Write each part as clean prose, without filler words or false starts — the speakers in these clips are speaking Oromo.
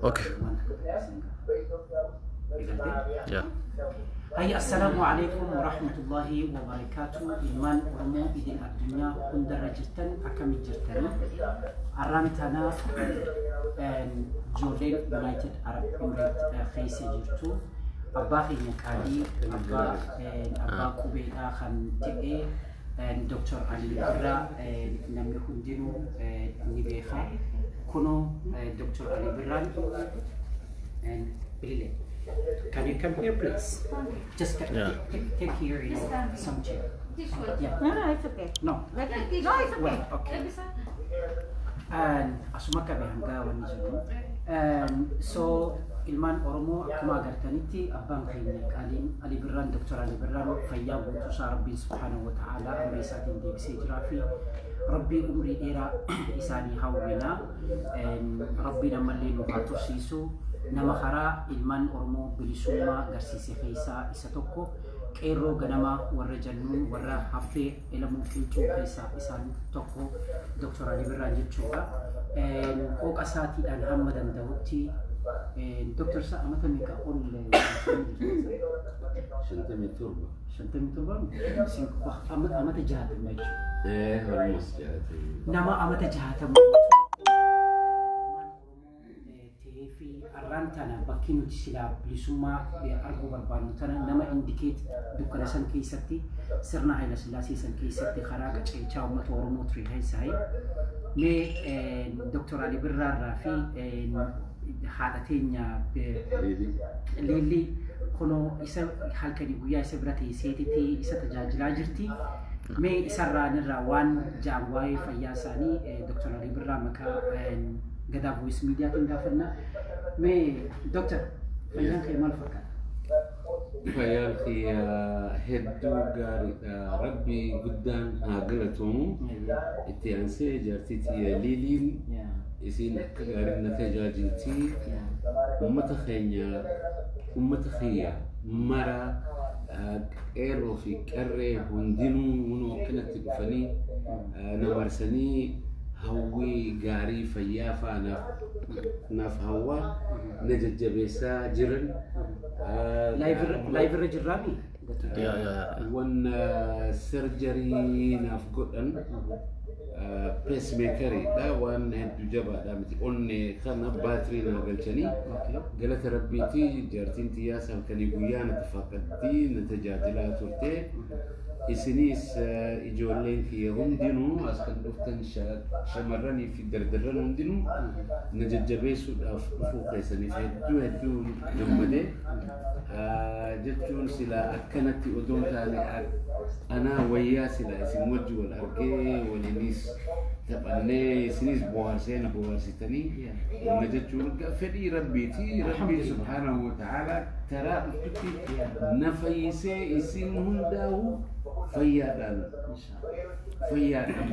Okay. Yeah. Hai, assalamualaikum warahmatullahi wabarakatuh. Ilman Oromoo idil addunyaa hundarra jirtan akkamiin jirtanii? Arrantana Jordan United Arab Emirates keessa jirtu. Abbaa keenya qaalii abbaa qubeedhaa kan ta'e Dr. Ali Birraa namni hundinuu ni beeka. Kunoo Dr. Ali Birraan Bilile. Can you come here, please? Just take here, some chair. This one? Yeah. No, it's okay. No. Like this? No, it's okay. Well, okay. Asuma kabe hanggawan ni jiru. So ilman Oromoo akkuma agartanitti abbaan keenya qaaliin Ali Birraan Dr. Ali Birraan fayyaa guutuu isaa Rabbiin subhaanahu wa ta'ala umrii isaatiin deebisee jiraa fi Rabbii umrii dheeraa isaanii hawwinaa Rabbiin ammallee nu haa tursiisu. Nama karaa ilman Oromoo bilisummaa agarsiise keessaa isa tokko qeerroo ganamaa warra jannuun warra haffee elamuu qilxuu keessaa isaan tokko Dr. Ali Birraan jechuudha. Qooqa isaatiidhaan hamma danda'utti Dr. Sa amata meeqa ol Shantamii torba. amata 60 jechuudha. Almost jaatama. Nama amata 60 Arrantana bakki nuti silaa bilisummaa arguu barbaadnu tana nama indikeet dukkana san keessatti sirna Haayila Sillaasee san keessatti karaa qaceelchaa uummata Oromoo ture haasa'e. Mee Dr. Ali Birraarraa fi haadha teenya Lilli kunoo isa halkanii guyyaa isa bira teesseetitti isa tajaajilaa jirti. Mee isarraa waan jaan waa'ee fayyaa isaanii Dr. Ali Birraa maqaa Gadaa Voice Mediaatiin gaafannaa. Mee Dr. fayyaan kee maal fakkaata? Fayyaan kee hedduu gaariidha. Rabbi guddaan haa galatoomuu. Itti aansee jaartiitii Liiliin isiin akka gaariin na tajaajilti. Uummata keenya mara qeerroo fi qarree hundinuu akkanatti dhufanii na marsanii hawwii gaarii fayyaa faana naaf hawwa na jajjabeessaa jiran. Live jirraami? Wanna surgery naaf godhan pacemakeridha waan hedduu jabaadha miti. Onnee kana baatirii na galchanii galata rabbiiti jaartiin xiyyaasa halkanii guyyaa na tafakkatti na tajaajilaa turte. Isinis ijoolleen kiyya hundinuu as kan dhuftan shamarranii fi dardarran hundinuu na jajjabeessuudhaaf dhufuu keessaniif hedduu gammadee jechuun sila akkanatti odoo taane anaa wayyaa sila isin wajji wal argee waliinis taphannee isinis bohaarsee na bohaarsitanii na jechuun fedhii rabbiiti. Rabbii subhaanahu wa ta'ala taraa dhuftutti na fayyisee isin hundaa'u fayyaadhaan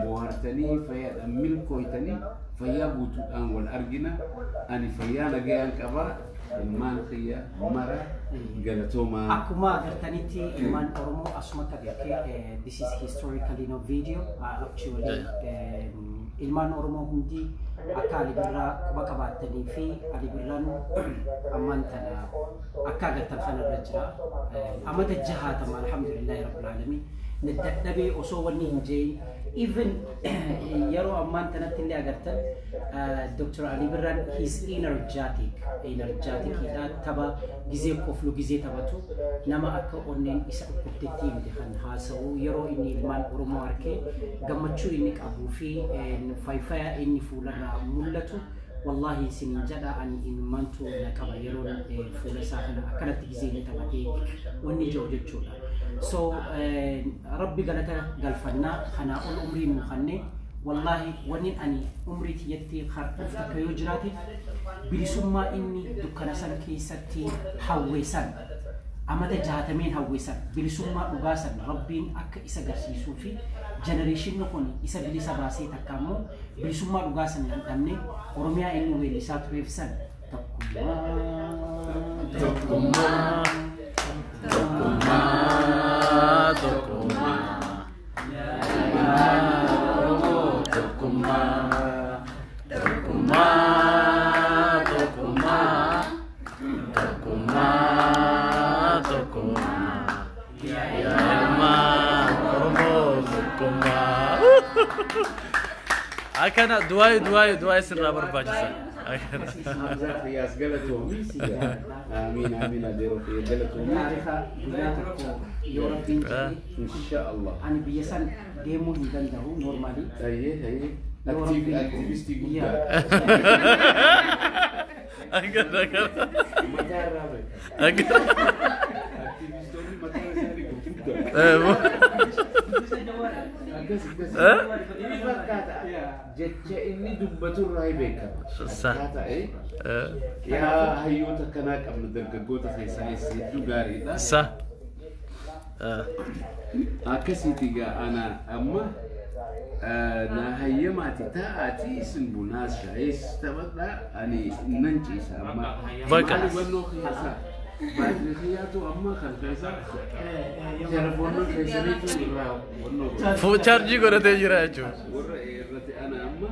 bohaartanii fayyaadhaan milkooytanii fayyaa guutuudhaan wal argina. Ani fayyaa nagayaan qaba. Ilmaan kiyya mara galatoomaa. Akkuma agartanitti ilmaan Oromoo asumatti agartee this is historically no video actually ilmaan Oromoo hundi akka Ali Birraa quba qabaatanii fi Ali Birraan ammaan tana akka agartan kanarra jira. Amata 60 alhamdulillahi rabbil alamin nadadhabee osoo wanni hin jeen even yeroo ammaan tanatti illee agartan Dr. Ali Birraan he's energetic tapha gizee koflu gizee taphatu nama akka onneen isa dhukkubdetti miti kan haasa'u yeroo inni ilmaan Oromoo harkee gammachuu inni qabuu fi faayfaya inni fuularraa mul'atu. Wallahi sinin jada ani ilmaantu na qaba yeroo fuula isaa kana akkanatti gizee inni taphatee wanni jiru jechuudha. So Rabbi galata galfannaa kanaa ol umrii nu kannee wallahi wanni ani umrii tiyyatti harkuuf takka yoo jiraate bilisummaa inni dukkana san keessatti hawweessan amata 60 hawweessan bilisummaa dhugaasan Rabbiin akka isa garsiisuu fi generation kun isa bilisa baasee takka ammoo bilisummaa dhugaasan dhabne Oromiyaa inni weellisaa tureefsan tokkummaa أكنا دواي سر رابر باجسا يا سجلتهم آمين آمين أديرو في سجلتهم إن شاء الله أنا بيسان ديمو هندنده نورمالي أيه أكتيفيستي جدا أكنا متى الرابع أكنا أكتيفيستوني متى سالي جدا jecha inni dubbatu irraa beekama. Akkaataa yaa hayyoota kanaa qabna dargaggoota keessaa hedduu gaariidha. Akkasiiti gaa ana amma na hayyamaati taa'aati isin bunaas shaayis taphadhaa ani nan ciisa amma. Bakka. Hubannoo keessaa. Baatrii xiyyaatu amma kan keessaa telefoonni keessaniitu irraa hubannoo. Fuuchaarjii godhatee jira jechuudha. Warra irratti ana amma.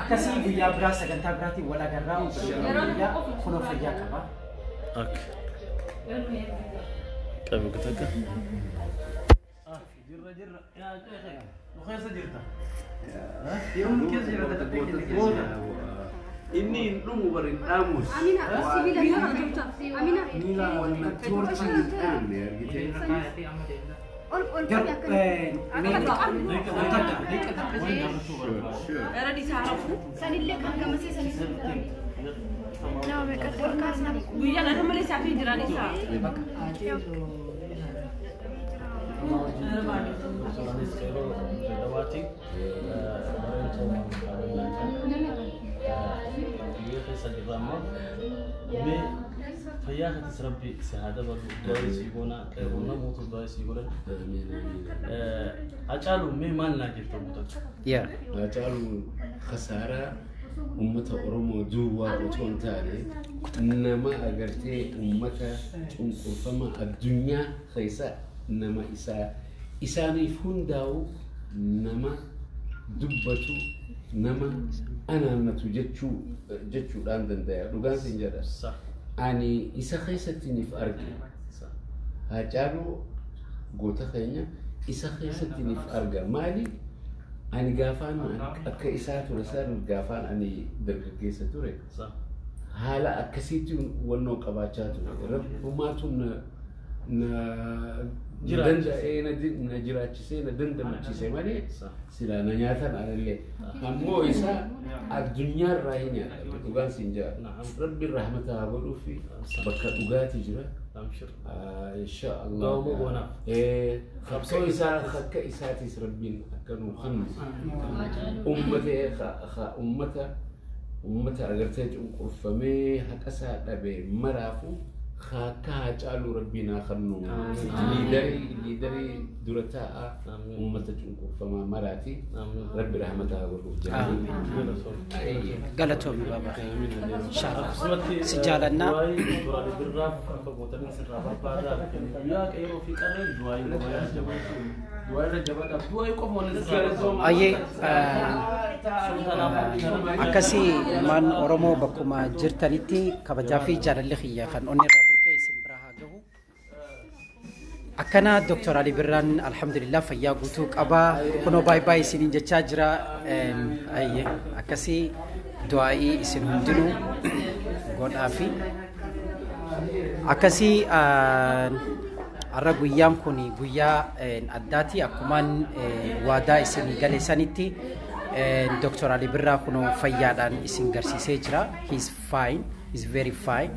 Akkasii guyyaa biraa sagantaa biraatiin wal agarraa guyyaa kunoo fayyaa qaba. Qabu kutaka. Jirra. Mukeessa jirta. Yoom keessa jirta goota. Inni dhumu barin dhaamus. Amina, sibila yoo hojjechaa. Amina. Nila wanna torchi hin dhaamne argitee. Ol sanillee kan gamasee sanillee. Nama meeqa kaasna. Guyyaa dhala malee isaa fi jiraan isaa. فياها تسربي سعادة برضو دواي سيقونا كيرونا موتو دواي سيقونا أجعلوا ما نلاقي تربطك يا أجعلوا خسارة أمة أورومو دوا وتون تالي إنما أجرتي أمة فما الدنيا خيسا إنما إساني فنداو إنما دبتو إنما أنا نتوجتشو لاندن دايا لغان سنجرة صح أني إسا خيستني في أرجع هاجارو قوتا خينيا إسا خيستني في أرجع مالي أني قافان أكا إساتو رسال قافان أني درك كيسة توري صح هلا أكسيتي ونو قباچاتو ربماتو نجراتشي ندندمتشي مالي سلا نياتن على اللي همو إسا الدنيا الراهنيا دوغان سنجا ربي الرحمة هابولو في بكا دوغاتي جرا إن شاء الله دومو بونا خبصو إسا خكا إساتي ربين كانوا خمس أمتا أغرتاج أنقرفمي هكسا لبي مرافو خاكا جعلوا ربنا خنو ليدري درتاء أمتا أنقرفما مراتي ربي رحمتها والرجال قالتهم بابا شعر سجالنا أيه أكسي من أورمو بكما جرتنيتي كبجافي جارلي خيا خان أني رابوركي سمبراها جهو أكنا دكتور علي بران الحمد لله فيا قلتوك أبا كنو باي سنين جتشاجرا أيه أكسي دعائي اسم هندنو قول آفي أكسي arra guyyaan kun guyyaa addaati akkumaan waadaa isin galeessanitti Dr. Ali Birraa kun fayyaadhaan isin garsiisee jira. He's fine, he's very fine.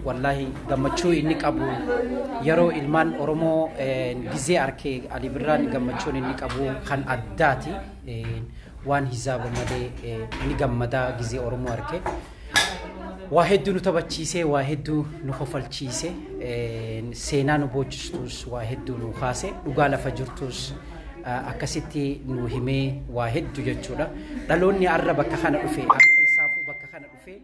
Wallahi gammachuu inni qabu yeroo ilmaan Oromoo gizee arkee Ali Birraan gammachuun inni qabu kan addaati. Waan hisaaba malee inni gammadaa gizee Oromoo arkee. Waa hedduu nu taphachiisee, waa hedduu nu kofalchiisee, seenaa nu boojistus waa hedduu nu kaase, dhugaa lafa jirtus akkasitti nu himee waa hedduu jechuudha. Dhaloonni arra bakka kana dhufe, keessaafuu bakka kana dhufe,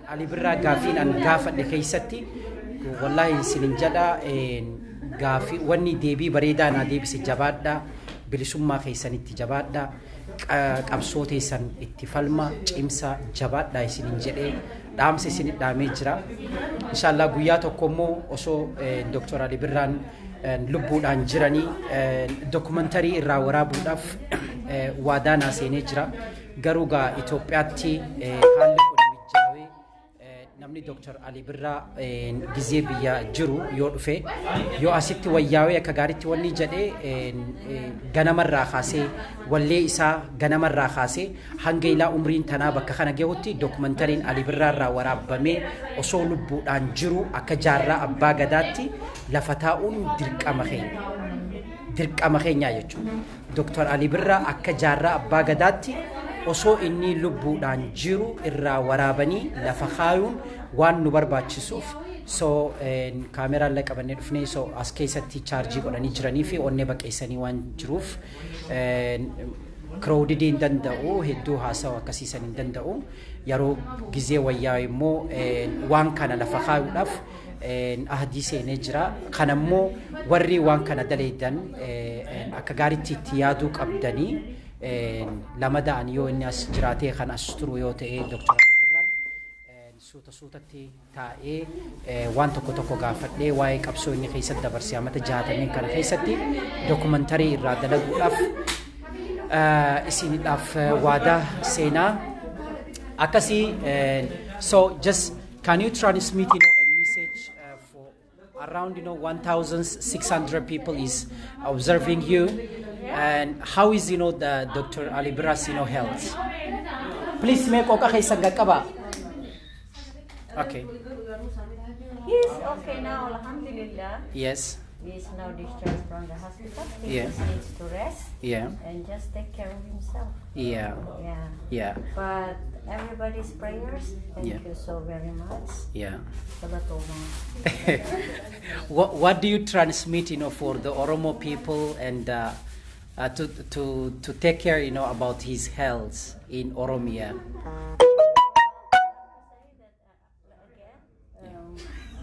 Ali Birraa gaafiin an gaafadhe keessatti wallahi isinin jedha gaafii wanni deebii bareedaa naa deebise jabaadha, bilisummaa keessanitti jabaadha. Qabsoo teessan itti falma cimsa jabaadhaa isinin jedhee dhaamsa isin dhaamee jira. Inshallah guyyaa tokko immoo osoo Dr. Ali Birraan lubbuudhaan jiranii dokumentaarii irraa waraabuudhaaf waadaan seenee jira garuu gaa Itoophiyaatti haalli kun mijaawee namni Dr. Ali Birraa gizee biyya jiru yoo dhufe yoo asitti wayyaawee akka gaariitti wanni jedhee ganamarraa kaasee wallee isaa ganamarraa kaasee hanga ilaa umriin tanaa bakka kana gahutti dokumentariin Ali Birraarraa waraabamee osoo lubbuudhaan jiru akka jaarraa abbaa gadaatti lafa taa'uun dirqama keenya jechuudha. Dr. Ali Birraa akka jaarraa abbaa gadaatti osoo inni lubbuudhaan jiru irraa waraabanii lafa kaayuun waan nu barbaachisuuf so kaameraan la qabannee dhufnee so as keessatti chaarjii godhanii jiranii fi onnee baqeessanii waan jiruuf crowded hin danda'u hedduu haasawa akkasiisan hin danda'u yeroo gizee wayyaa immoo waan kana lafa kaayuudhaaf ahdii seenee jira kanammoo warri waan kana daleedan akka gaariitti itti yaaduu qabdanii lama da'an yoo inni as jiraatee kan as turu yoo ta'e Dr. Ali Birraan suutatti taa'ee waan tokko gaafadhee waa'ee qabsoo inni keessatti dabarsee amata 60 kana keessatti dokumantarii irraa dalaguudhaaf isiniidhaaf waadaa seenaa akkasii so just can you transmit a message for around 1,600 people is observing you and how is the Dr. Ali Birra's health? Please make okay sagakaba. Okay. He's okay now, alhamdulillah. Yes. He is now discharged from the hospital. He Yeah. just needs to rest and just take care of himself. Yeah. But everybody's prayers, thank you so very much. What do you transmit, for the Oromo people and to take care, about his health in Oromia?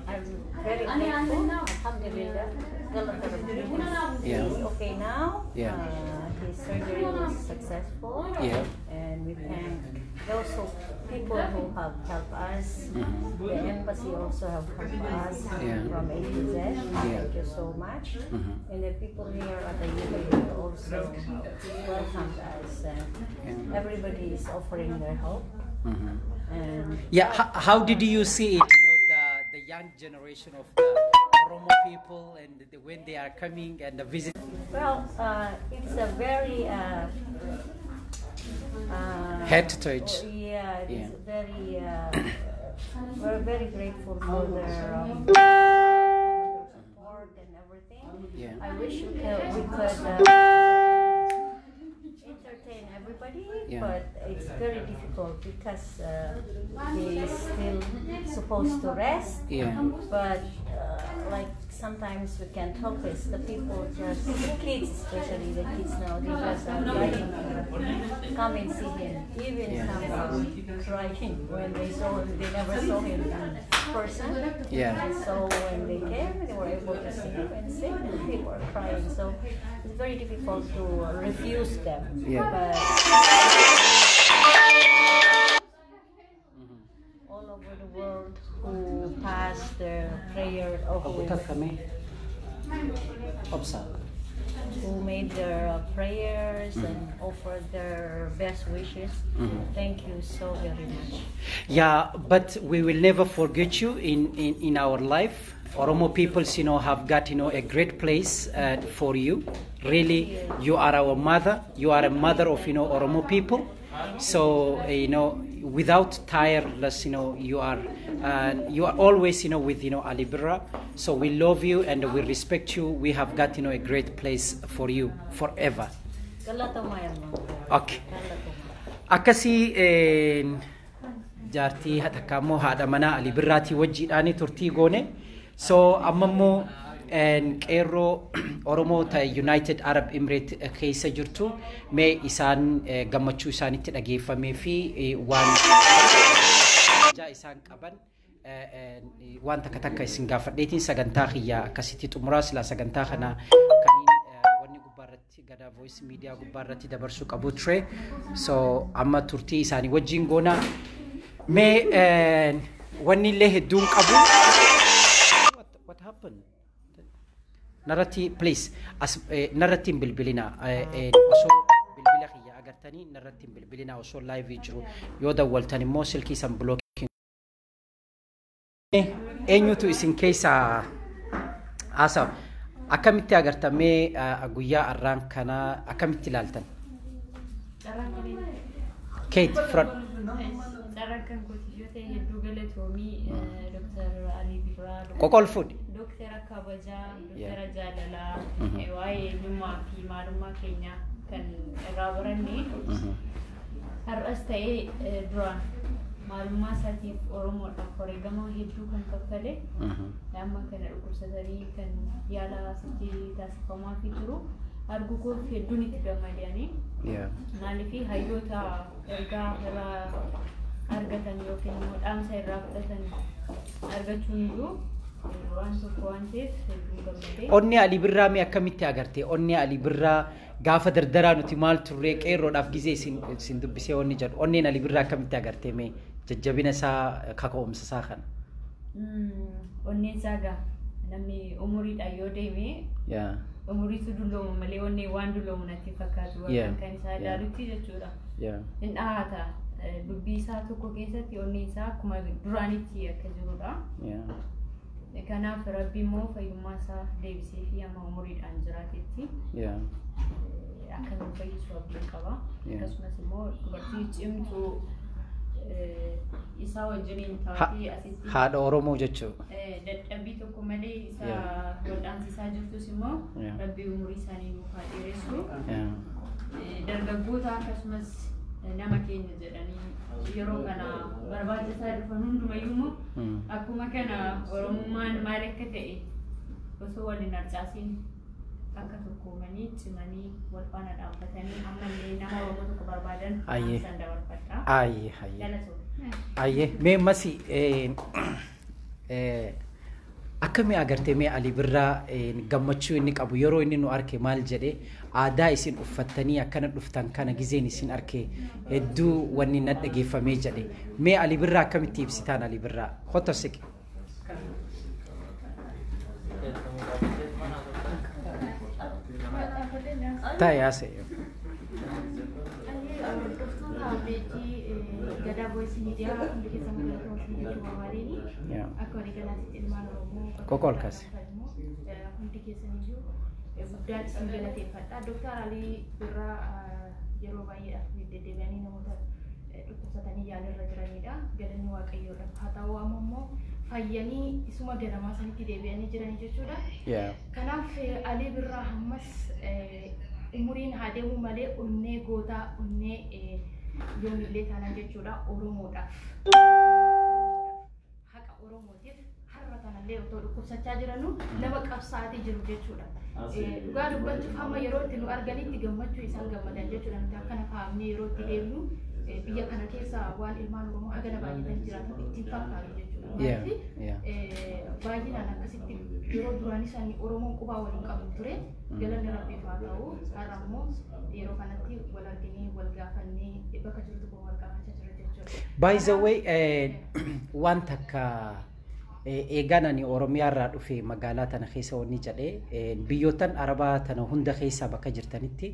I'm very grateful. Alhamdulillah. He's okay now. His surgery was successful. And we thank those people who have helped us. The embassy also have helped us from A to Z. Thank you so much. And the people here at the UK also welcomed us. And everybody is offering their help. And how did you see it? The young generation of the Oromo people and when they are coming and visit. Well, it's a very head touch. It's very. We're very grateful for their support and everything. I wish we could entertain everybody, but it's very difficult because he is still supposed to rest. But like sometimes we can't help it. The people the kids, especially the kids now, they just are crying. Come and see him. Even some crying when they saw him. They never saw him in person. And so when they came, they were able to see him and sing, and they were crying. So it's very difficult to refuse them. But all over the world who passed their prayer or who made their prayers and offered their best wishes. Thank you so very much. But we will never forget you in our life. Oromo people, have got, a great place for you. Really, you are our mother. You are a mother of, Oromo people. So, without tireless, you are always, with, Ali Birra. So we love you and we respect you. We have got, a great place for you forever. Okay. Akasi jaartii hatakamo haadha mana Ali Birraati wajjiidhaani turtii goone. So ammammoo qeerroo Oromoo ta United Arab Emirates keessa jirtu mee isaan gammachuu isaanitti dhageeffamee fi waan isaan qaban waan takka isin gaafadheetiin sagantaa kiyyaa akkasitti xumuraa sila sagantaa kana kaniin wanni gubbaarratti Gadaa Voice Media gubbaarratti dabarsuu qabu ture. So amma turtii isaanii wajjin goona mee wanni illee hedduun qabu. What happened? Narati, please. Naratin bilbilina. So bilbila qabaatanii narratti hin bilbilinaa osoo live jiru yoo dawwaltan immoo silkii san blocking eenyutu isin keessa asa akkamitti agartamee guyyaa arraan kana akkamitti ilaaltan Kate Fred Sarangkan kotiyote hedduu galatoomii Dr. Ali Birraa Qoqolfuudhi Dr. Kabajaa Dr. Jaalalaa waa'ee eenyummaa fi maalummaa keenya kan irraa baranne har'as ta'ee duraan maalummaa isaatiif Oromoodhaaf wareegama hedduu kan kaffale amma kana dhukkubsatanii kan yaala asitti taasifamaa fi jiru argu koo hedduun itti gammadanii maaliif hayyoota ergaa irraa argatan yookiin immoo dhaamsa irraa fudhatan argachuun iyyuu waan tokko waan ta'eef hedduu gammadee. Onni Ali Birraa mee akkamitti agarte? Onni Ali Birraa gaafa dardaraa nuti maal turree qeerroodhaaf gizee isin dubbisee onni jedhu onneen Ali Birraa akkamitti agarte mee jajjabina isaa kaka'umsa isaa kana? Onneen isaa gaa namni umuriidhaan yoo deeme umuriitu dullooma malee onnee waan dulloomu natti fakkaatu waan kan isaa ilaalutti jechuudha. Hin dhahaata. Dubbii isaa tokko keessatti onni isaa akkuma duraanitti akka jirudha. Kanaaf Rabbi immoo fayyummaa isaa deebisee fi amma umuriidhaan jiraatetti akka nu fayyisu abdii qaba. Akkasumas immoo dubartii cimtuu isaa wajjiniin taatee asitti haadha Oromoo jechuudha. Dadhabbii tokko malee isaa wal'aansisaa jirtus immoo Rabbi umurii isaanii nuuf haa dheeressu. Dargaggoota akkasumas nama keenya jedhanii yeroo kana barbaachisaa dhufan hundumayyuu akkuma kana Oromummaan maal akka ta'e osoo waliin harcaasiin akka tokkoomanii cimanii wal faana dhaabbatanii ammallee nama Oromoo tokko barbaadan isaan dabarfadha. Ayyee mee masi akkamii agartee mee Ali Birraa gammachuu inni qabu yeroo inni nu arke maal jedhee aadaa isin uffattanii akkana dhuftan kana gizeen isin arke hedduu wanni na dhageeffamee jedhe mee Ali Birraa akkamitti ibsitaan Ali Birraa hoto siqe tayaase Gada voice media hundi keessa mul'atu hojiin jechuudha maaliini akka walii galaatti ilmaan Oromoo qoqolkas hundi keessaniyyuu guddaan isin galateeffadha. Dr. Ali Birraa yeroo baay'eedhaaf deddeebi'anii namoota dhukkubsatanii yaalirra jiranidha. Galanni Waaqayyoodha. Haa ta'u ammoo fayyanii isuma ganamaa sanitti deebi'anii jiranii jechuudha. Kanaaf Ali Birraa ammas umuriin haa deemu malee onnee gootaa onnee yoomillee taanaan jechuudha Oromoodhaaf. Haqa Oromootiif har'a kanallee otoo dhukkubsachaa jiranu nama qabsaatee jiru jechuudha. Dhugaa dubbachuuf hamma yeroo itti nu arganitti gammachuu isaan gammadan jechuudha. Nuti akkana kaa'amnee yeroo itti deemnu biyya kana keessa waan ilmaan Oromoo hagana baay'atan jiraatan ittiin fakkaatu jechuudha. Baay'inaan akkasitti yeroo duraan isaanii Oromoon qubaa waliin qabu ture galanni Rabbiif haa ta'u har'a immoo yeroo kanatti wal arginee wal gaafannee bakka jirtu kun wal gaafachaa jira jechuudha. By the way waan takka eegaan ani Oromiyaa irraa dhufe magaalaa tana keessa wanni jedhee biyyootan Arabaa tana hunda keessa bakka jirtanitti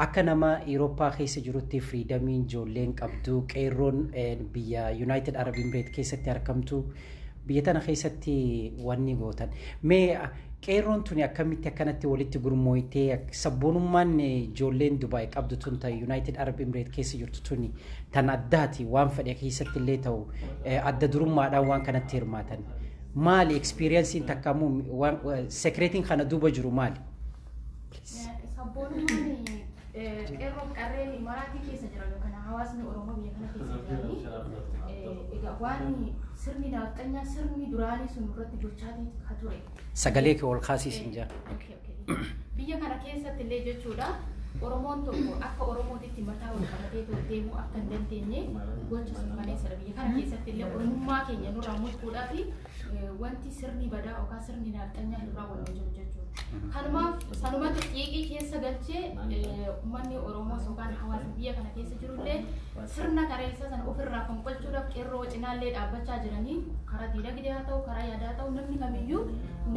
akka nama Eurooppaa keessa jirutti freedomiin ijoolleen qabdu qeerroon biyya United Arab Emirates keessatti argamtu biyya tana keessatti wanni gootan mee qeerroon tuni akkamitti akkanatti walitti gurmooytee sabboonummaan ijoolleen Dubaay qabdu tun ta United Arab Emirates keessa jirtu tuni tan addaati waan fedhe keessatti illee ta'u adda durummaadhaan waan kanatti hirmaatan maali experiencein takkamu waan secretin kana duuba jiru maali sabboonummaan qeerroo qarreen maraatii keessa jiran kana hawaasni Oromoo biyya kana keessa jiranii egaa waan sirni naaftanya sirni duraanii sun irratti gochaatii ka ture sagalee kee ol kaasiisin jaa biyya kana keessatti illee jechuudha Oromoon tokko akka Oromootitti mataa ol qabatee deemuu akka hin dandeenye gocha sun maleessadha biyya kana keessatti illee Oromummaa keenya nurraa mulquudhaa fi wanti sirni badaa yookaan sirni naaftanya irraa wal jiru jechuudha. Kanumaaf sanumatti xiiqii keessa galchee uummanni Oromoo yookaan hawaasni biyya kana keessa jirullee sirna kareessa sana ofirraa fonqolchuudhaaf qeerroo cinaallee dhaabbachaa jiranii karaa diinagdee haa ta'u karaa yaadaa haa ta'u namni kamiyyuu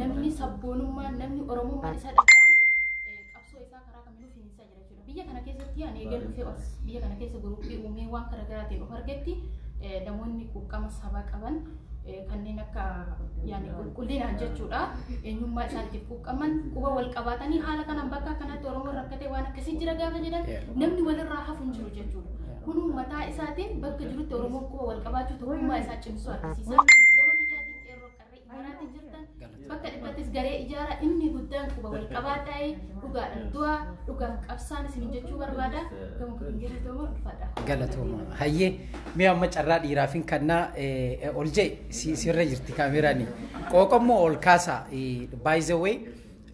namni sabboonummaan namni Oromummaan isaa dhaga'amu qabsoo isaa karaa kamiyyuu fiinsaa jira jechuudha. biyya kana keessatti ani eegal dhufee biyya kana keessa guruupii uumee waan garaagaraatiin of argetti namoonni quuqqama sabaa qaban kanneen akka yaani qulqullinaan jechuudha eenyummaa isaaniitiif quuqqaman quba wal qabatanii haala kanaan bakka kanatti Oromoo rakkatee waan akkasii jira gaafa jedhan namni walirraa hafu hin jiru jechuudha. Kun mataa isaatiin bakka jirutti Oromoo quba wal qabaachuu tokkummaa isaa cimsuu agarsiisa. Gama biyyaatiin qeerroo qarree imaaraatiin jirtan bakka dhibbattis garee ijaara inni guddaan quba wal qabaataa dhugaadhaan du'a dhugaan qabsaan isin jechuu barbaada. Gama kun jedhamu dhufadha. Galatooma. Hayyee mee amma carraa dhiiraafin kannaa ol jee sirra jirti kaameraani. Qooqammoo ol kaasa by the way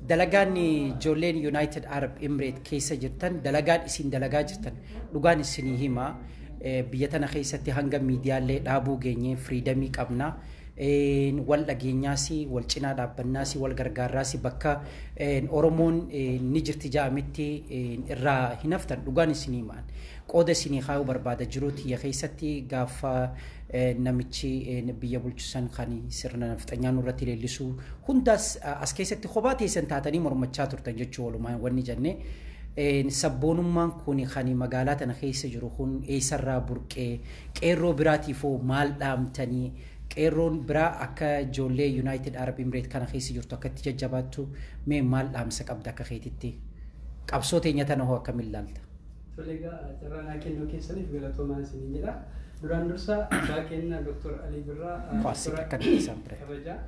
dalagaan ijoolleen United Arab Emirates keessa jirtan dalagaan isin dalagaa jirtan dhugaan isinii hima biyya tana keessatti hanga miidiyaalee dhaabuu geenye freedomii qabna. Wal dhageenyaasi wal cinaa dhaabbannaasi wal gargaarraasi bakka Oromoon ni jirti ja'ametti irraa hin haftan dhugaan isinii himaan qooda isinii kaa'uu barbaada jiruuti ya keessatti gaafa namichi biyya bulchusan kan sirna nafxanyaan irratti leellisuu hundaas as keessatti kophaa teessan taatanii mormachaa turtan jechuu walumaa wanni jenne sabboonummaan kun kan magaalaa tana keessa jiru kun eessarraa burqee qeerroo biraatiifoo maal dhaamtanii qeerroon biraa akka ijoollee United Arab Emirates kana keessa jirtu akka itti jajjabaattu mee maal dhaamsa qabda akka keetitti qabsoo teenya tana hoo akkamiin ilaalta? Toleegaa carraa kennuu keessaniif galatoomaa isin jedha. Duraan dursa abbaa keenya Dr. Ali Birraa kabajaa.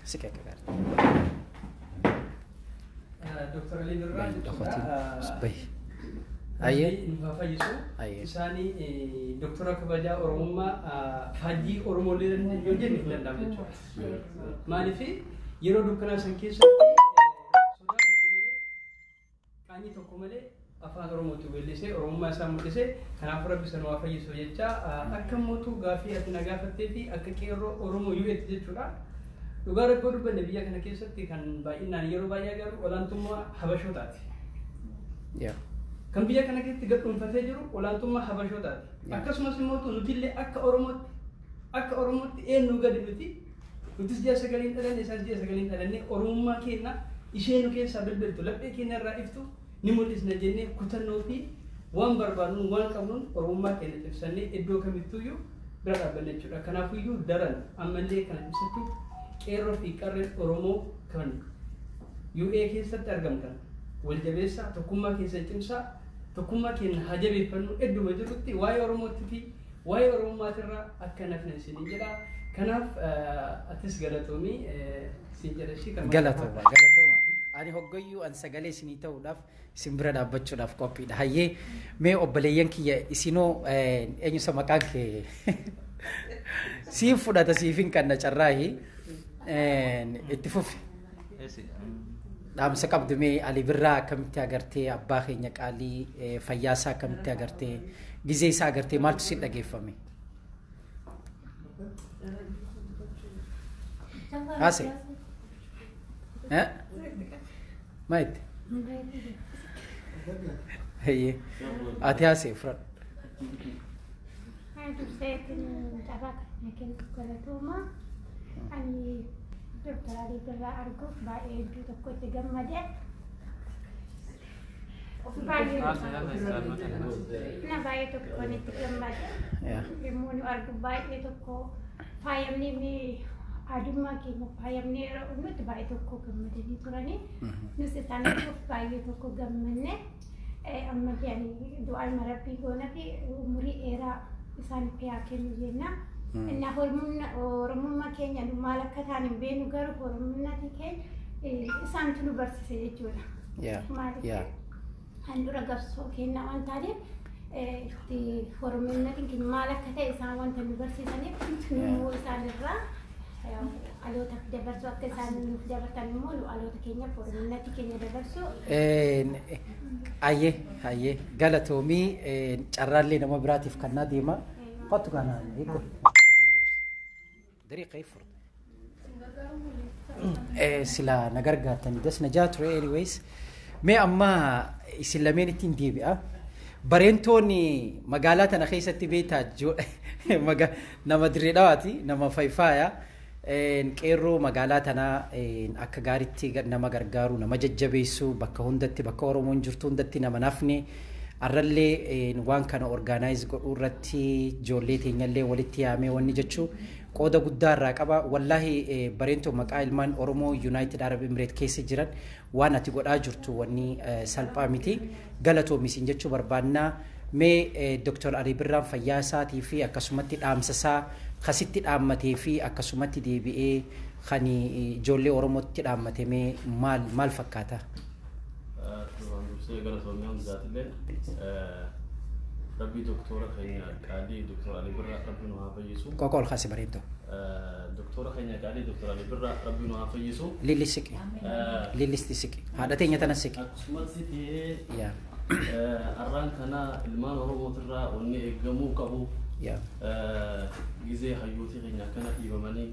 Sikee kagaari. Dr. Ali Birraa Aye. Fayyisu isaanii doktora kabajaa Oromummaa faajjii Oromoo leeran yoo jenne hin danda'amu jechuudha. Maaliif yeroo dukkanaa san keessatti sodaa tokko malee qaanii tokko malee afaan Oromootti weellisee Oromummaa isaa mul'isee kanaaf rabbi sana waa fayyisu jecha akka mootuu gaafii ati na gaafattee fi akka qeerroo Oromoo yu'eetti jechuudha. Dhugaa rakkoo dubbanne biyya kana keessatti kan baay'inaan yeroo baay'ee agarru olaantummaa Habashootaati. Kan biyya kana keessatti gadhuunfatee jiru olaantummaa Habashootaati. Akkasumas immoo nutillee akka Oromootti eenyu gadi nutis ji'a sagaliin dhalanne isaan ji'a sagaliin dhalanne Oromummaa keenya ishee nu keessaa bilbiltu laphee keenya irraa iftu ni mul'isna jennee kutannoo fi waan barbaadnu waan qabnuun Oromummaa keenya ibsannee iddoo kamittuyyuu bira dhaabbanne jechuudha. Kanaafiyyuu daran ammallee kana ibsachuuf qeerroo fi qarreen Oromoo kan UA keessatti argamtan wal jabeessaa tokkummaa keessa cimsaa tokkummaa keenya haa jabeeffannu idduma jirutti waa'ee Oromootti fi waa'ee Oromummaatirraa akka nafna isin jedha. Kanaaf atis galatoomii isin jedhashi kan galatooma. Ani hoggayyuu an sagalee isinii ta'uudhaaf isin bira dhaabbachuudhaaf qophiidha. Hayyee mee obboleeyyan kiyya isinoo eenyusa maqaan kee siin fudhata siifin kan na carraahi itti fufi. Dhaamsa qabdu mee Ali Birraa akkamitti agartee abbaa keenya qaalii fayyaasaa akkamitti agartee gizee isaa agartee maaltu si dhageeffame? Haase? Maayit? Hayyee ati haase fudhadhu. Hai durseetiin taphaa kana kennu galatooma. Ani Dr. Ali Birraa arguuf baay'ee hedduu tokko itti gammade. Baay'ee tokko itti gammade. Yommuu nu argu baay'ee tokko faayamnee aadummaa keenya faayamnee yeroo nuti baay'ee tokko gammadanii turanii. Nus isaaniif baay'ee tokko gammanne. Amma du'aa marabbii goona fi umurii dheeraa isaaniif yaa kennu jenna. Inna Oromummaa keenya maal akka ta'an hin beeknu garuu Oromummaa keenya isaantu nu barsiise jechuudha. Maaliif handhuura qabsoo kennaa waan taateef Oromummaa keenya maal akka ta'e isaan wanta nu barsiisaniif nu isaanirraa dhaloota dabarsuu akka isaan nuuf dabartan immoo nu dhaloota keenyaaf Oromummaa keenya dabarsuu. Ayyee galatoomii carraallee nama biraatiif kannaa deema. Qottu kana eeguun. Dari kayfur. Sila nagargaatanii das najaa ture anyways. Mee amma isin lameen ittiin deebi'a. Bareentoonni magaalaa tana keessatti beektaa nama dirree dhawaati nama fayfaaya. qeerroo magaalaa tanaa akka gaariitti nama gargaaru nama jajjabeessu bakka hundatti bakka Oromoon jirtu hundatti nama nafne arrallee waan kana organize godhuu irratti ijoollee teenyallee walitti yaamee wanni jechuu qooda guddaa irraa qaba. Wallaahi bareentoo maqaa ilmaan Oromoo United Arab Emirates keessa jiran waan ati godhaa jirtu wanni salphaa miti galatoomisin jechuu barbaannaa. Mee Dr. Ali Birraan fayyaa isaatii fi akkasumatti dhaamsa isaa kasitti dhaammatee fi akkasumatti deebi'ee kan ijoollee Oromootti dhaammate mee maal fakkaata? ربي دكتورة خينا قالي دكتور علي برا ربي نوها فيسو كوكول خاسي برينتو دكتورة خينا قالي دكتور علي برا ربي نوها فيسو ليلي سكي ليلي سكي هذا تيجي تنسكي سمعت سيتي يا أران كنا المان هو مترا وني إجمو كابو يا جزء حيوتي خينا كنا إيبماني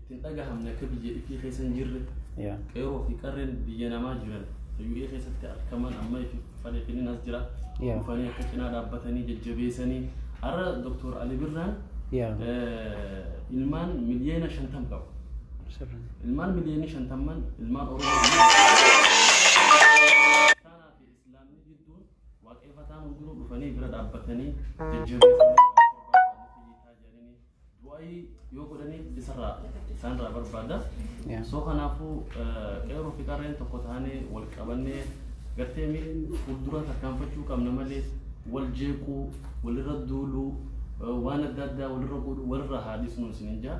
تنتجه من كبير في خيسن جرة كيرو في قرن بيجنا ما جرن يجي خيسة كمان أما في فريق الناس جرا وفني كنا دابتني جبيسني أرى دكتور علي بران المان مليانة شنتم كاو المان مليانة شنتم من المان أوروبي كان في الإسلام جدون وكيف تام نقول وفني برا دابتني جبيسني واي يوكلني بسرعة سانرا بربادة سو خنافو كيرو في كارين تقطعني والكابني قرتيمي فدورة كان فتشو كم نملي والجيكو والردولو وانا دادا والرقود والرهادي سنون سنينجا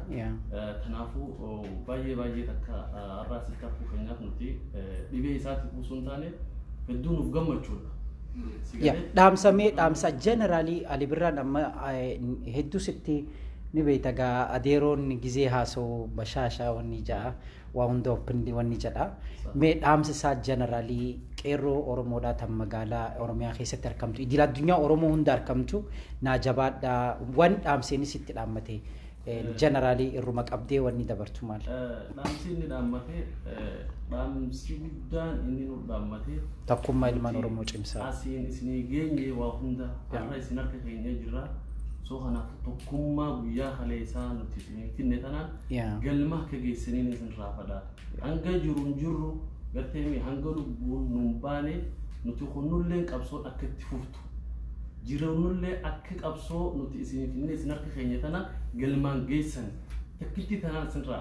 تنافو باجي تكا الراس الكافو خناف نتي بيبي ساتي بوسونتاني بدون فقمة شولا دامسا جنرالي علي بران أما هدو ستي نبيتا غا أديرون جزء هاسو بشاشة ونيجا وعندو بندي ونيجا مي دامس سات جنرالي كيرو أورمودا تمغالا أورميا خيسة تركمتو إدلا الدنيا أورمو هندار كمتو ناجبات دا وان دامسيني ست دامتي جنرالي الرمك أبدي وني دبرتو مال دامسيني دامتي دامسي ودان إني نور دامتي تقوم ما إلمان أورمو جمسا أسين إسني جيني وهندا أرى سنرك خيني جرا سو خنا تقوم ويا خليسان وتسمين كنا تنا قلمه كجيسنين إنسان رافدا عنك جرو قرتيمي هنقولوا نمباني نتخنوا لين كابسون أكيد تفوتوا جرونوا لين أكيد كابسون نتسمين كنا سنرك خيني تنا قلمان جيسن تكتي تنا سنرا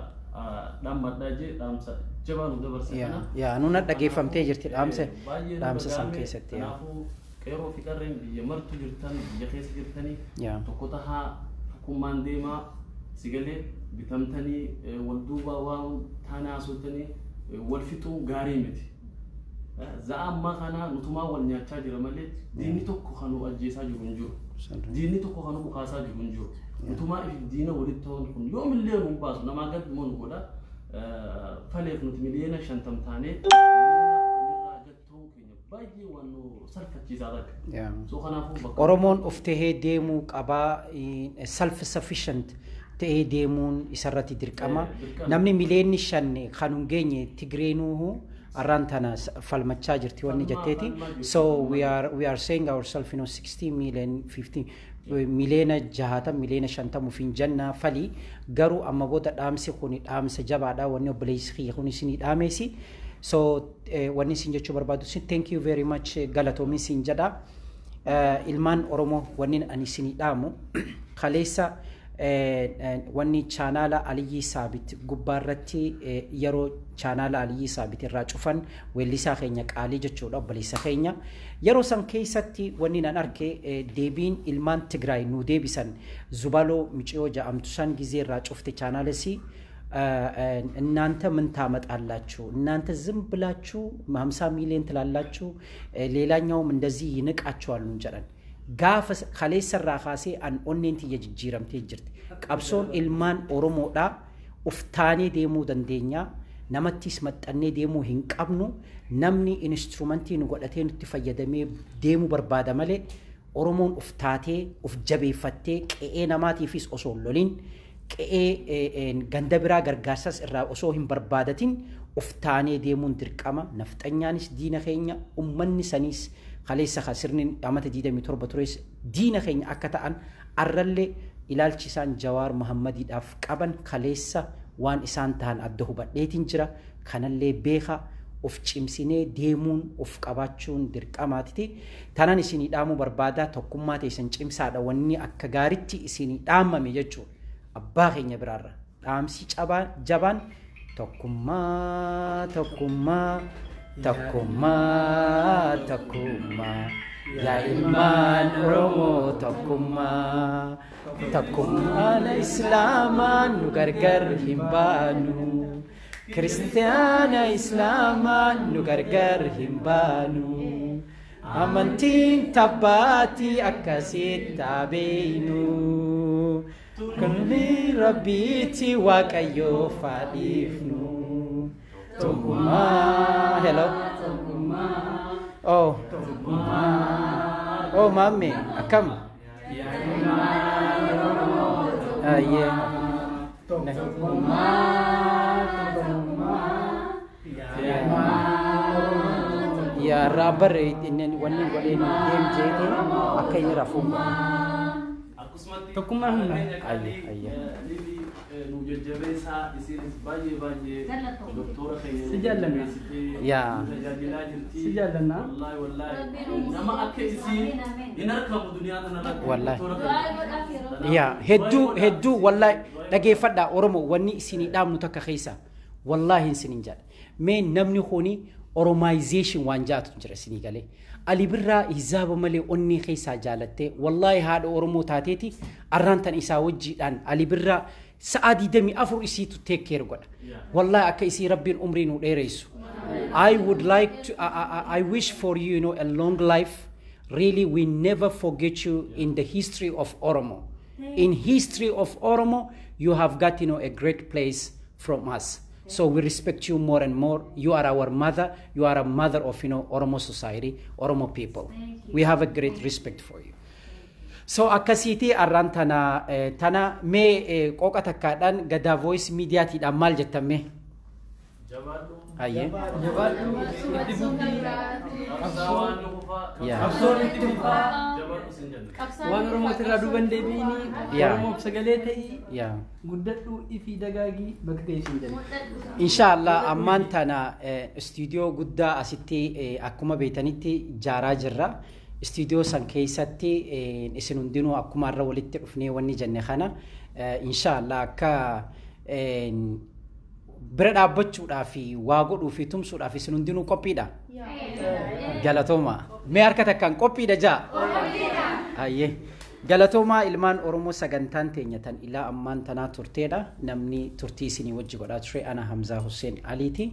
دام مداجي دام جبان ودبر سنا يا نونا دقي فهمتي جرتي دام سامكي ستي كيرو في كارين بيمرتو جرتان بيخيس جرتاني تقطعها حكومان ديما سيجلي بتمتني والدوبا وان تانا سلطني والفتو غاريمتي زعم ما خنا نتما والنياتشا جرمالت ديني توكو خانو أجيسا جرونجو ديني توكو خانو مقاسا جرونجو نتما دينا ولدتون يوم اللي مباس نما قد من قولا فليف نتملينا شنتم تاني Oromoon uftee deemuu qabaa self sufficient ta'ee deemuun isarratti dirqama. Namni miliyoonni 5 kan hin geenye Tigreenuu arraan tana falmachaa jirti wanni jetteeti. So we are saying ourselves 60 million 50 miliyoona 60 miliyoona 50 fin janna fali garuu amma booda dhaamsi kun dhaamsa jabaadha wanni obboleessi kun isin dhaameesi. So wanni isin jechuu barbaadu thank you very much galatoomi isin jedha ilmaan Oromoo wanni ani isin dhaamu kaleessa wanni chaanaala Aliyyi Saabit gubbaarratti yeroo chaanaala Aliyyi Saabit irraa cufan weellisaa keenya qaalii jechuudha obboleessa keenya yeroo san keessatti wanni nan arge deebiin ilmaan Tigraay nu deebisan Zubaloo Miciyoo jedhamtu san gizee irraa cufte chaanaalasi እናንተ ምን ታመጣላችሁ እናንተ ዝም ብላችሁ 50 ሚሊዮን ትላላችሁ ሌላኛውም እንደዚህ ይንቃችኋል እንጀራን ጋፍ ከሌሰራ ካሴ አን ኦኔንቲ የጅጅረምቴ ጅርት ቀብሶን ኢልማን ኦሮሞዳ ኡፍታኔ ዴሙ ደንዴኛ ነመቲስ መጠኔ ዴሙ ሂንቀብኑ ነምኒ ኢንስትሩመንቲን ጎደቴን ትፈየደሜ ዴሙ በርባዳ መለ ኦሮሞን ኡፍታቴ ኡፍጀቤፈቴ ቀኤ ነማቲ ፊስ ኦሶሎሊን qe'ee ganda biraa gargaarsas irraa osoo hin barbaadatin uftaanee deemuun dirqama nafxanyaanis diina keenya ummanni sanis kaleessa khasirni amata 27 tures diina keenya akka ta'an arrallee ilaalchisaan Jawaar Muhammadiidhaaf qaban kaleessa waan isaan tahan adda hubadheetiin jira kanallee beeka of cimsinee deemuun of qabaachuun dirqamaatiti tanan isinii dhaamuu barbaada tokkummaa teessan cimsaadha wanni akka gaaritti isinii dhaamame jechuudha abbaa keenya biraarra dhaamsi jabaan tokkummaa yaa ilmaan Oromoo tokkummaan islaamaan nu gargar hin baanu Kristiyaana islaamaan nu gargar hin baanu amantiin tabbaatii akkasitti taabeeynu kunni rabbiitti waaqayyoo faadhiifnu tokkummaa hello oh mami akam yeah ya rabar ini wani wani dem jete akai rafu tokkummaa hunda ayya nu jajjabeessa isin baay'ee doktora keenya si jaallanna yaa tajaajilaa jirti si jaallanna wallahi nama akka isin hin argamu duniyaa kanarratti wallahi yaa hedduu wallahi dhageeffadha Oromoo wanni isinii dhaamnu takka keessa wallahi isinin jedha mee namni kuni Oromization waan jaatu jira isinii galee Ali Birraa hizaaba malee onni keessa jaalatte wallahi haadha Oromoo taateeti arrantan isaa wajjiidhaan Ali Birraa sa'aadii 24 isiitu take care godha wallahi akka isii rabbiin umrii nu dheereysu I would like to I wish for you, you know, a long life. Really, we never forget you in the history of Oromo. In history of Oromo, you have got, you know, a great place from us. So we respect you more and more. You are our mother. You are a mother of, you know, Oromo society, Oromo people. We have a great respect for you. So akasiti arran tana me qoqa takkaadhaan Gadaa Voice Media tidhaan maal jettame? Jabaadhu. Ayyee. Jabaadhu itti fufii Qabsaawaan nu kufaa. Yeah. qabsoon itti fufaa Jabaadhu sin jenna. waan Oromooti irraa duuban deebiini Yeah. Oromoof sagalee ta'ii Yeah. guddadhu ifii dagaagii bakka ta'e isin jenna. Inshallah ammaan tana studio guddaa asitti akkuma beetanitti jaaraa jirra. Studio san keessatti isin hundinuu akkuma irra walitti dhufnee wanni jenne kana inshallah akka bira dhaabbachuudhaa fi waa godhuu fi tumsuudhaaf isin hundinuu qophiidha. Galatooma. Mee harka takkaan qophiidha jaa? Ayyee. Galatooma ilmaan Oromoo sagantaan teenya tan ilaa ammaan tanaa turteedha. Namni turtii isinii wajji godhaa ture ana Hamzaa Hussein Aliiti.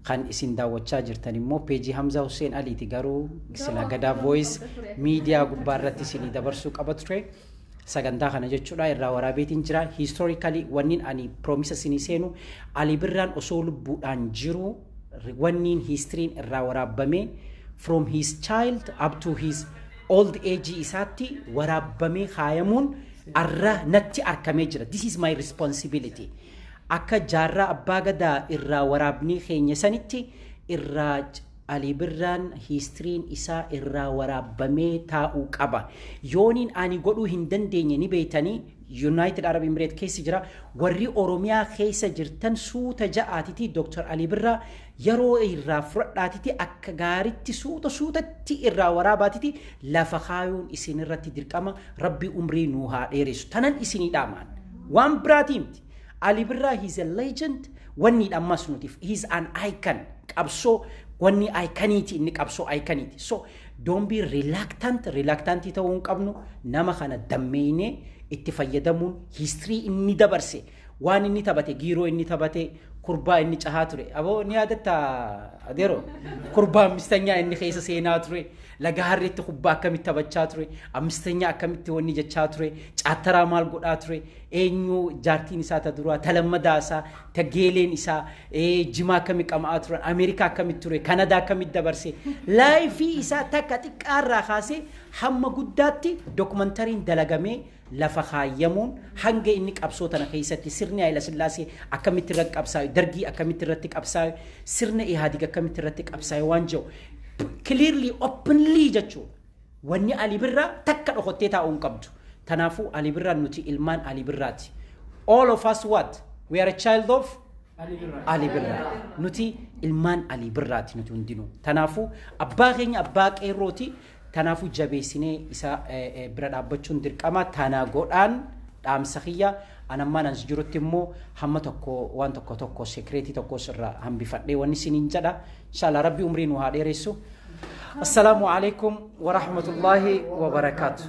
Kan isin daawwachaa jirtan immoo peejii Hamzaa Hussein Aliiti garuu sila Gadaa Voice Media gubbaa irratti isinii dabarsuu qaba ture. Sagantaa kana jechuudha irraa waraabeetiin jira. Historically wannin ani promise isinii seenu Ali Birraan osoo lubbuudhaan jiru wannin historyin irraa waraabame from his child up to his old age isaatti waraabamee kaayamuun arra natti arkamee jira. This is my responsibility. Akka jaarraa abbaa gadaa irraa waraabnii keenya sanitti irraa Ali Birraan historiin isaa irraa waraabamee taa'uu qaba. Yooniin ani godhuu hin dandeenye ni beeytanii United Arab Emirates keessa jira warri Oromiyaa keessa jirtan suuta ja'aatiti Dr. Ali Birraa yeroo irraa fudhadhaatiti akka gaaritti suutatti irraa waraabaatiti lafa kaayuun isin irratti dirqama Rabbi umrii nuu haa dheeressu. Tanan isinii dhaamaan waan biraatii miti. Ali Birraa he's a legend. Wanni dhammas nutif he's an icon. Qabsoo wanni iconiiti inni qabsoo iconiiti. So don't be reluctant ta'uu hin qabnu nama kana dammeeyne itti fayyadamuun history inni dabarse waan inni taphate giiroo inni taphate kurbaa inni cahaa ture aboo ni yaadatta adeero kurbaa ammistanyaa inni keessa seenaa ture laga harreetti kubbaa akkamitti taphachaa ture ammistanyaa akkamitti wanni jechaa ture caattaraa maal godhaa ture eenyu jaartiin isaa ta duraa talammadaa isaa ta geeleen isaa jimaa akkamitti qamaa ture Ameerikaa akkamitti ture Kanadaa akkamitti dabarse laayifii isaa takka xiqqaarraa kaasee hamma guddaatti dokumentariin dalagamee lafa kaayyamuun hanga inni qabsoo tana keessatti sirni Haayila Sillaasee akkamitti irratti qabsaa'e dargii akkamitti irratti qabsaa'e sirna Ihaadig akkamitti irratti qabsaa'e waan jiru clearly openly jechuudha wanni Ali Birraa takka dhokottee taa'uun qabdu tanaafuu Ali Birraa nuti ilmaan Ali Birraati all of us what we are a child of Ali Birraa nuti ilmaan Ali Birraati nuti hundinuu tanaafuu abbaa keenya abbaa qeerrooti tanaafuu jabeessinee isa bira dhaabbachuun dirqama tanaa godhaan dhaamsa kiyya anammaan ans jirutti immoo hamma tokko waan tokko sekreetii tokko sirraa hambifadhee wanni isiniin jedha inshallah rabbi umrii nu haa dheeressu assalamu alaikum wa rahmatullahi wa barakatuh